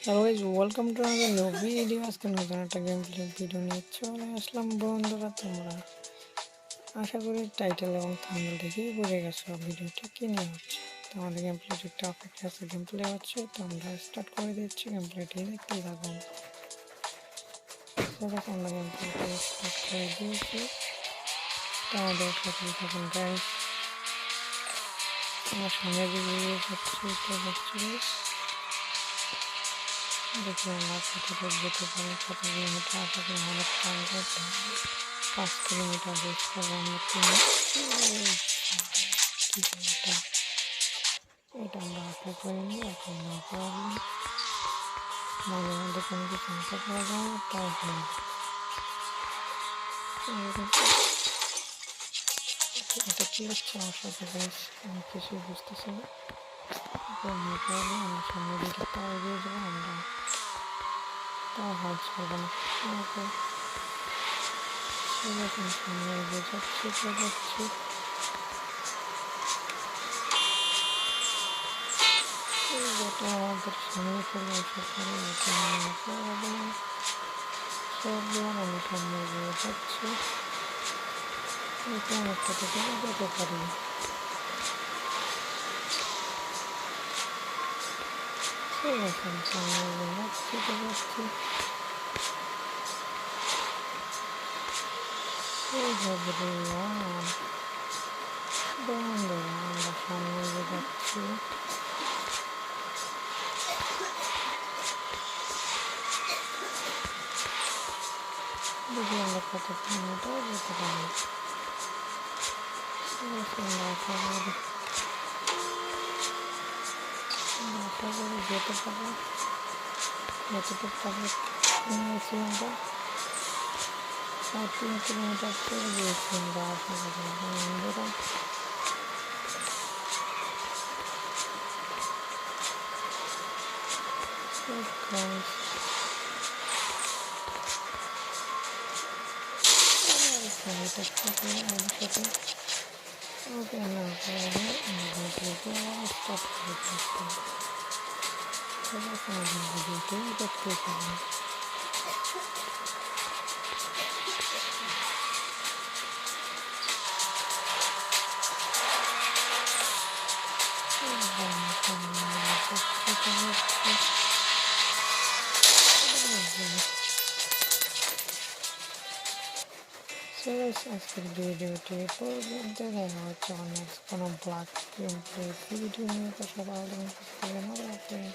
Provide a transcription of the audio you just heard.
Hello guys, welcome to another new video. আজকে নতুন একটা গেম প্লে ভিডিও নিয়ে চলে আসলাম বন্ধুরা। তোমরা আশা করি টাইটেল এবং থাম্বনেল দেখেই বুঝে গেছো ভিডিওটি কী নিয়ে হচ্ছে। তো আমাদের গেম প্লেটি একটা অপেক্ষা আছে, গেম প্লে হচ্ছে। তো আমরা স্টার্ট করে দিচ্ছি গেম প্লেটি, দেখতেই থাকুন। আমরা গেম প্লেটি স্টার্ট করে দিয়েছি। তো আমাদের সাথে থাকুন গাইস। আমার সামনে দিকে যাচ্ছি, তো যাচ্ছি দেখি আমরা কতটা যেতে পারি, কত কিলোমিটার। আশা করি আমাদের টার্গেট 5 কিলোমিটার রেস করবো আমরা। কিলোমিটার এটা আমরা আশা করিনি। এখন না পারলে মাঝে মধ্যে কোনো কিছু আশা করা যায় না, তাই হয়। এটা কি হচ্ছে আমার সাথে গাইস, আমি কিছুই বুঝতেছি না। না পারলে আমরা সামনে দিকে তাও এগিয়ে যাবো, আমরা তাও হাল ছাড়বো না। ওকে, এরকম সামনে এগিয়ে যাচ্ছি, যাচ্ছি। যেটা আমাদের সামনে চলে আসে পরে এটা আমরা পারবো না। সব আমি সামনে এগিয়ে যাচ্ছি, এটা আমার সাথে করে যেতে পারি। ঠিক আছে, আমি সামনে এগিয়ে যাচ্ছি, যাচ্ছি। এইভাবে বন্ধুরা আমরা সামনে এগিয়ে যাচ্ছি। দেখি আমরা কত কিলোমিটার যেতে পারি। ঠিক আছে, আমরা আশা করি যেতে পারবো। যতটুকু পারবো নিয়েছি আমরা, 3 কিলোমিটার চলে গিয়েছি আমরা। আশা করি বন্ধুরা ওকে না পারলে ভিডিওটি স্টপ করে দিচ্ছি। ঠিক আছে, আমাদের ভিডিওটি দেখতেই পাবেন। আজকের ভিডিওটি পর্যন্ত, দেখা হচ্ছে নেক্সট কোনো ব্লগ গেম প্লে ভিডিও নিয়ে। তো সবাই ভালো থাকবেন।